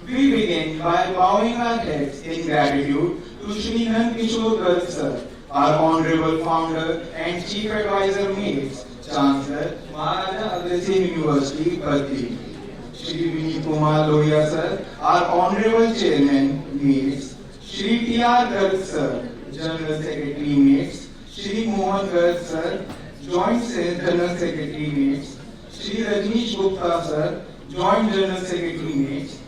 We begin by bowing our heads in gratitude to Shri Nandkishore Garg Sir, our Honorable Founder and Chief Advisor Mates, Chancellor, Maharaja Agha Singh University, Baddi. Shri Vineet Kumar Lohia Sir, our Honorable Chairman, Mates. Shri T.R. Garg Sir, General Secretary, Mates. Shri Mohan Garg Sir, Joint General Secretary, Mates. Shri Rajneesh Gupta Sir, Joint General Secretary, Mates.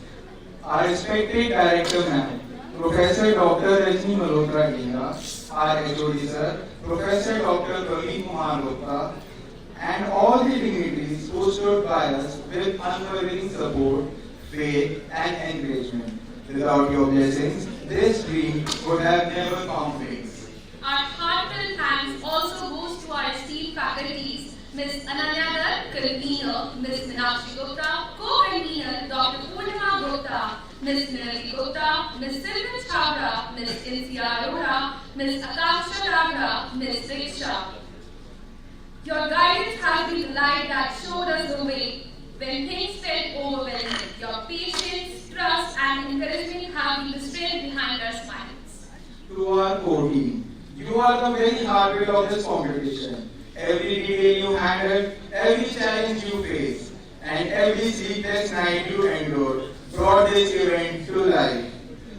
Our respected Director Ma'am, Professor Dr. Rajni Malhotra Dina, our HOD Sir, Professor Dr. Praveen Kumar Gupta, and all the dignitaries who stood by us with unwavering support, faith, and encouragement. Without your blessings, this dream would have never found wings. Our heartfelt thanks also goes to our esteemed faculties, Ms. Ananya Dutt, convener, Ms. Meenakshi Gupta, co-convener, Dr. Purnima Gupta, Ms. Nirali Gupta, Ms. Silvin Chabra, Ms. Insia Arora, Ms. Akanksha Ragha, Ms. Diksha. Your guidance has been the light that showed us the way when things felt overwhelming. Your patience, trust, and encouragement have been the strength behind our smiles. To our core team, you are the very heartbeat of this competition. Every detail you handled, every challenge you faced, and every sleepless night you endured brought this event to life.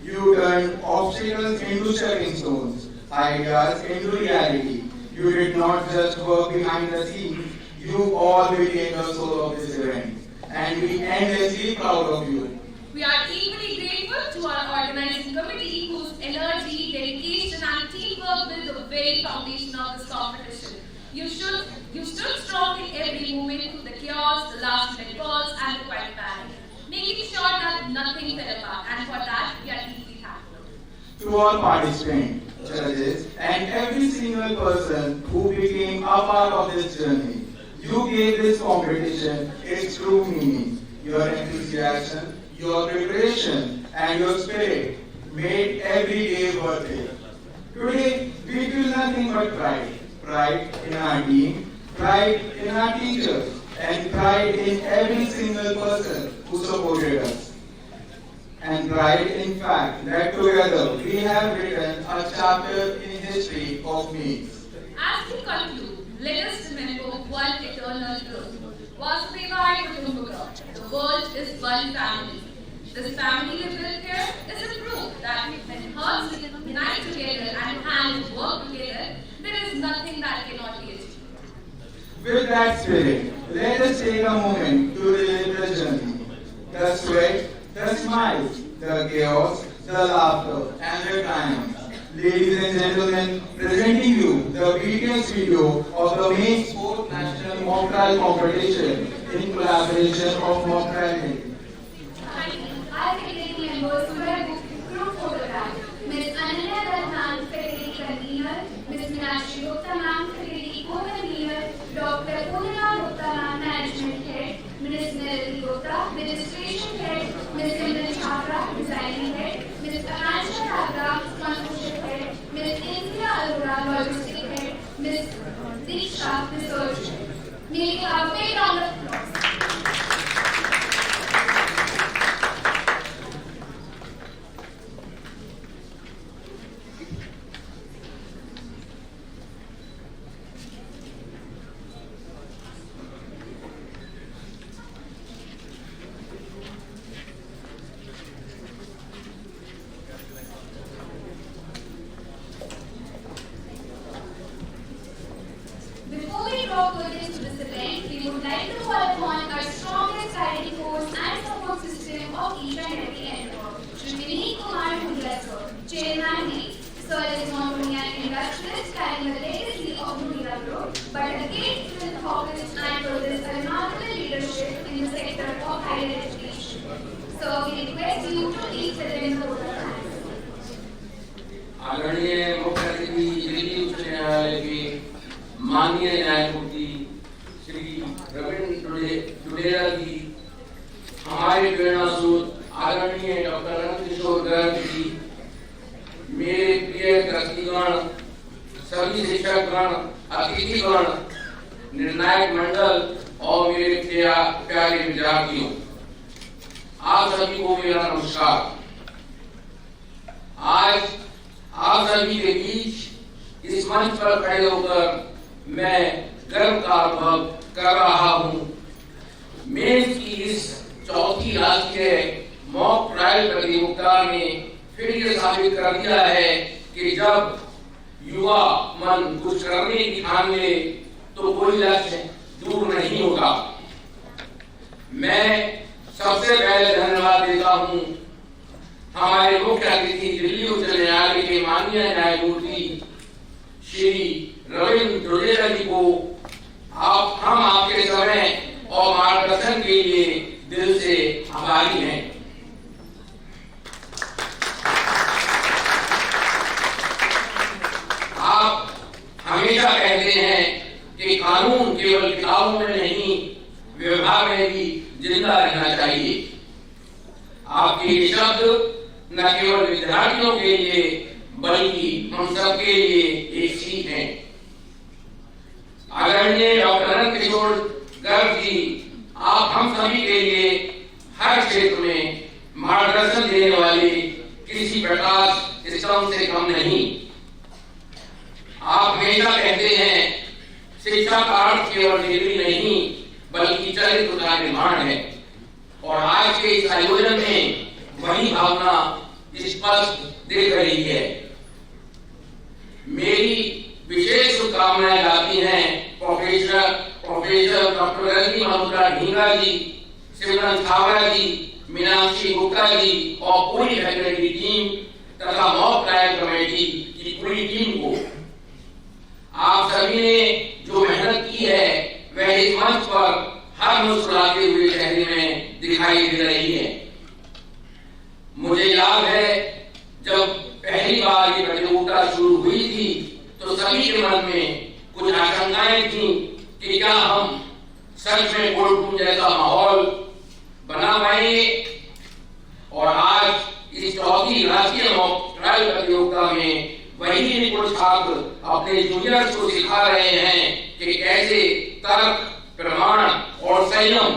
You turned obstacles into stepping stones, ideas into reality. You did not just work behind the scenes, You all became the soul of this event, and we endlessly proud of you. We are equally grateful to our organizing committee whose energy, dedication and teamwork built the very foundation of this competition. You stood strong in every moment through the chaos, the last minute calls and the quiet panic, making sure that nothing fell apart, and for that we are deeply thankful. To all participants, judges and every single person who became a part of this journey, you gave this competition its true meaning. Your enthusiasm, your preparation and your spirit made every day worth it. Today, we feel nothing but pride. Pride in our team, pride in our teachers, and pride in every single person who supported us. And pride in fact that together we have written a chapter in history of meals. As we conclude, let us remember one eternal truth. Vasudevaya Kutumbakam. The world is one family. This family we built here is a proof that when hearts unite together and hands work together, there is nothing that cannot be achieved. With that spirit, let us take a moment to relive the journey. The sweat, the smiles, the chaos, the laughter, and the triumph. Ladies and gentlemen, presenting you the BTS video of the May Sport National Mock Trial Competition in collaboration of Mock Trial. Our faculty members who were group photograph. Ms. Ananya Dalhan, faculty convener. Ms. Meenakshi Gupta ma'am, faculty co-convener. Dr. Poonila Gupta ma'am, management head. Ms. Nirali Gupta, registration head. Ms. Simran Chhabra, designing head. Ms. Akansha Chhabra, sponsorship head. Ms. Indira Arora, logistic head. Ms. Diksha, research head. May we have a big round of applause. Before we draw curtains to this event, we would like to call upon our strongest guiding force and support system of each and every endeavor. Shri Vineet Kumar Dhulia sir, Chairman D. Sir is not only an industrialist carrying the legacy of Dhulia Group, but again philanthropist and possesses a remarkable leadership in the sector of higher education. So we request you to please present the vote of thanks. आदरणीय मुख्य अतिथि दिल्ली उच्च न्यायालय के माननीय न्यायमूर्ति श्री रविंद्र जुडेजा जी, हमारे प्रेरणा स्रोत आदरणीय डॉक्टर अनंत किशोर गर्ग जी, मेरे प्रिय ट्रस्टीगण, सभी शिक्षकगण, अतिथिगण, निर्णायक मंडल और मेरे प्यारे विद्यार्थियों, आप सभी को मेरा नमस्कार। आज आप सभी के बीच इस मंच पर खड़े होकर मैं गर्व का अनुभव कर रहा हूं। मेंस की इस चौथी राष्ट्रीय मॉक ट्रायल प्रतियोगिता ने फिर ये साबित कर दिया है कि जब युवा मन कुछ करने की ठान ले तो कोई लक्ष्य दूर नहीं होगा। मैं सबसे पहले धन्यवाद देता हूं हमारे मुख्य अतिथि दिल्ली उच्च न्यायालय के माननीय न्यायमूर्ति श्री रविंद्र जुडेजा जी को। हम आपके समय और मार्गदर्शन के लिए दिल से आभारी हैं। आप हमेशा कहते हैं कि कानून केवल किताबों में नहीं, व्यवहार में भी जिंदा रहना चाहिए। आपके ये शब्द न केवल विद्यार्थियों के लिए बल्कि हम सबके लिए एक सीख है। आदरणीय डॉक्टर अनंत किशोर गर्ग जी, आप हम सभी के लिए हर क्षेत्र में मार्गदर्शन देने वाले किसी प्रकाश स्तंभ से कम नहीं। आप हमेशा कहते हैं शिक्षा का अर्थ केवल डिग्री नहीं बल्कि चरित्र का निर्माण है, और आज के इस आयोजन में वही भावना स्पष्ट दिख रही है। मेरी विशेष शुभकामनाएं जाती हैं professor professor doctor Rajni Malhotra Dhingra ji, Simran Chhabra ji, Meenakshi Gupta ji और पूरी फैकल्टी टीम तथा मॉक ट्रायल कमेटी की पूरी टीम को आप सभी ने जो मेहनत की है वह इस मंच पर हर मुस्कुराते हुए चेहरे में दिखाई दे रही है। मुझे याद है जब पहली बार ये प्रतियोगिता शुरू हुई थी तो सभी के मन में कुछ आशंकाएं थी कि क्या हम सच में कोर्ट रूम जैसा माहौल बना पाएंगे। और आज इस चौथी राष्ट्रीय मॉक ट्रायल प्रतियोगिता में वही निपुण छात्र अपने जूनियर्स को सिखा रहे हैं कि कैसे तर्क, प्रमाण और संयम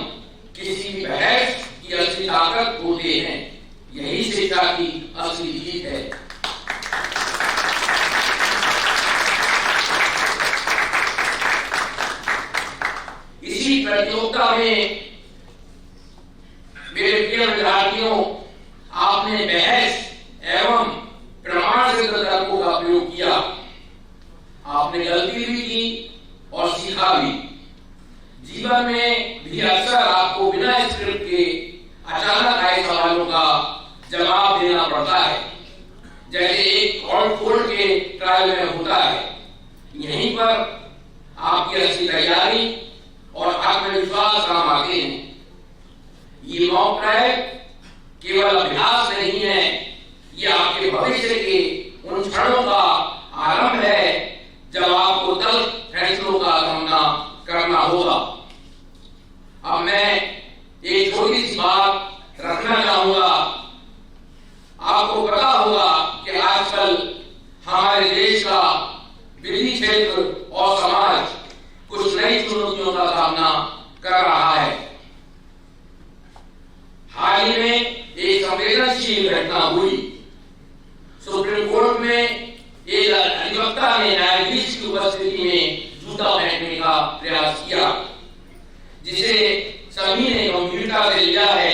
किसी भी बहस की असली ताकत होते हैं। यही शिक्षा की असली जीत है। इसी प्रतियोगिता में मेरे प्रिय विद्यार्थियों, आपने बहस एवं प्रमाण सिद्ध तर्कों का प्रयोग किया। आपने गलती भी की और सीखा भी। जीवन में भी अक्सर आपको बिना स्क्रिप्ट के अचानक आए सवालों का जवाब देना पड़ता है, जैसे एक कोर्ट के ट्रायल में होता है। यहीं पर आपकी असली तैयारी और आत्मविश्वास काम आते हैं। ये मॉक ट्रायल केवल अभ्यास नहीं है, ये आपके भविष्य के उन क्षणों का आरंभ है जब आपको तल्ख फैसलों का सामना करना होगा। अब मैं एक छोटी सी बात रखना चाहूंगा। आपको पता होगा कि आजकल हमारे देश का विधि क्षेत्र और समाज कुछ नई चुनौतियों का सामना कर रहा है। हाल ही में एक संवेदनशील घटना हुई। सुप्रीम कोर्ट में एक अधिवक्ता ने न्यायाधीश की उपस्थिति में जूता फेंकने का प्रयास किया, जिसे सभी ने गंभीरता से लिया है।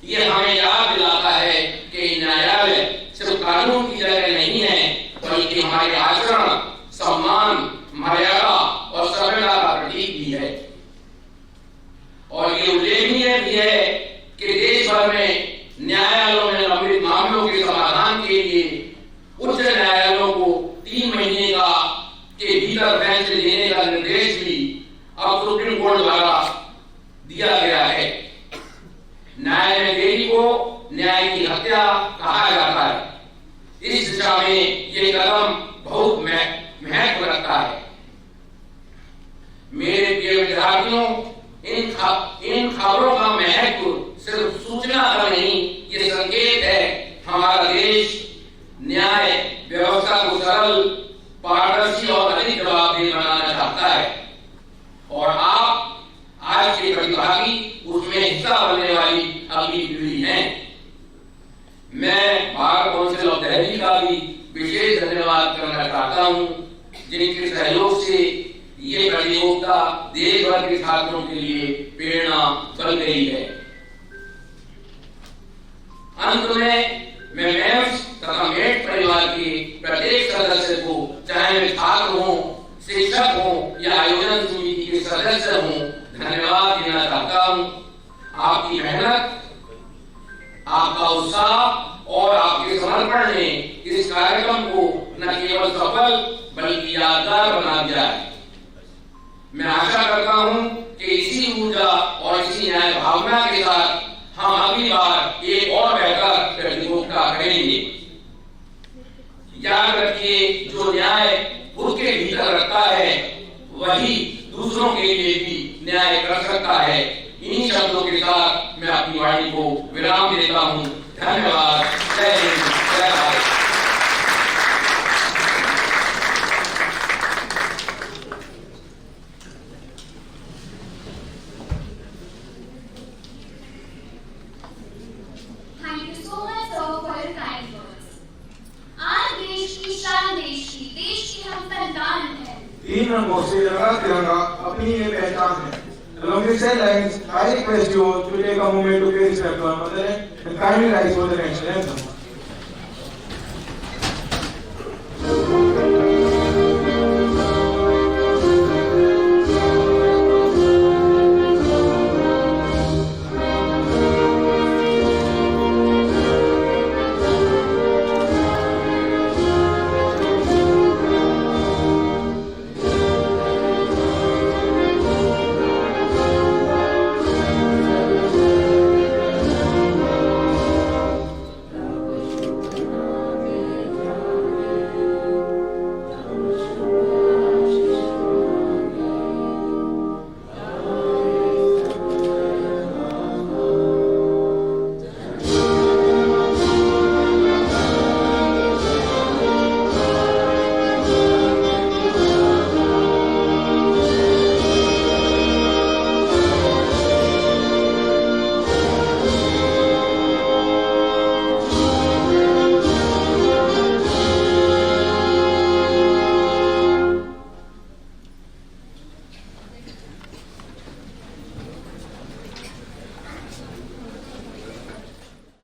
यह हमें याद दिलाता है कि न्यायालय सिर्फ कानून की जगह नहीं है, बल्कि हमारे आचरण, सम्मान, मर्यादा और सभ्यता का प्रतीक भी है। और ये उल्लेखनीय भी है कि देश भर में न्यायालयों में लंबित मामलों के समाधान के लिए उच्च न्यायालयों को 3 महीने के भीतर फैसले देने का निर्देश भी अब सुप्रीम कोर्ट द्वारा दिया गया है। न्याय में देरी को न्याय की हत्या कहा जाता है। इस दिशा में ये कदम बहुत महत्व रखता है। मेरे प्रिय विद्यार्थियों, इन खबरों का महत्व सिर्फ सूचना का नहीं, ये संकेत है हमारा देश न्याय व्यवस्था को सरल, पारदर्शी और अधिक जवाबदेह बनाना चाहता है। और आप आज के प्रतिभागी उसमें हिस्सा बनने वाली अगली पीढ़ी हैं। मैं बार काउंसिल ऑफ दिल्ली का भी विशेष धन्यवाद करना चाहता हूं, जिनके सहयोग से ये प्रतियोगिता देश भर के छात्रों के लिए प्रेरणा बन गई है। अंत में मैं मेम्स तथा मेट परिवार के प्रत्येक सदस्य को, चाहे वे छात्र हों, शिक्षक हों या आयोजन समिति के सदस्य हों, धन्यवाद देना चाहता हूं। आपकी मेहनत, आपका उत्साह और आपके समर्पण ने इस कार्यक्रम को न केवल सफल बल्कि यादगार बना दिया है। मैं आशा करता हूं कि इसी ऊर्जा और इसी न्याय भावना के साथ हम अगली बार एक और बेहतर प्रतियोगिता करेंगे। याद रखिए, जो न्याय खुद के भीतर रखता है वही दूसरों के लिए भी न्याय कर सकता है। इन्हीं शब्दों के साथ मैं अपनी वाणी को विराम देता हूं। धन्यवाद। जय हिंद, जय Bharat. Thank you so much, sir, for your kind words. आज देश की शान, देश की हम संतान हैं। 3 रंगों से रंगा तिरंगा अपनी ये पहचान है। Along with said lines, I request you to take a moment to pay respect to our mother and kindly rise for the national anthem.